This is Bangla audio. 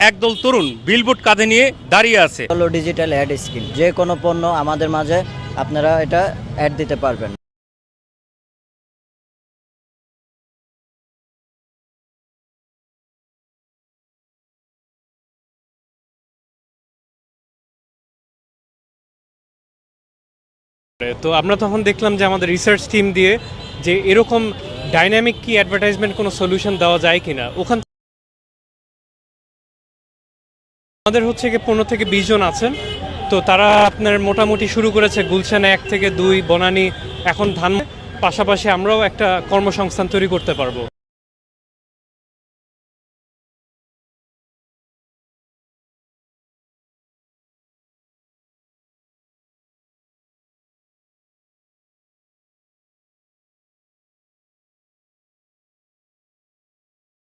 একদল তরুণ বিলবোর্ড কাঁধে নিয়ে দাঁড়িয়ে আছে। হলো ডিজিটাল অ্যাড স্কিম, যে কোনো পণ্য আমাদের মাঝে আপনারা এটা অ্যাড দিতে পারবেন। তো আমরা তখন দেখলাম যে আমাদের রিসার্চ টিম দিয়ে যে এরকম ডাইনামিক কি অ্যাডভার্টাইজমেন্ট কোনো সলিউশন দেওয়া যায় কিনা। ওখান আমাদের হচ্ছে কি 15 থেকে 20 জন আছেন। তো তারা আপনার মোটামুটি শুরু করেছে গুলশানে 1 থেকে 2, বনানী, এখন ধান, পাশাপাশি আমরাও একটা কর্মসংস্থান তৈরি করতে পারবো।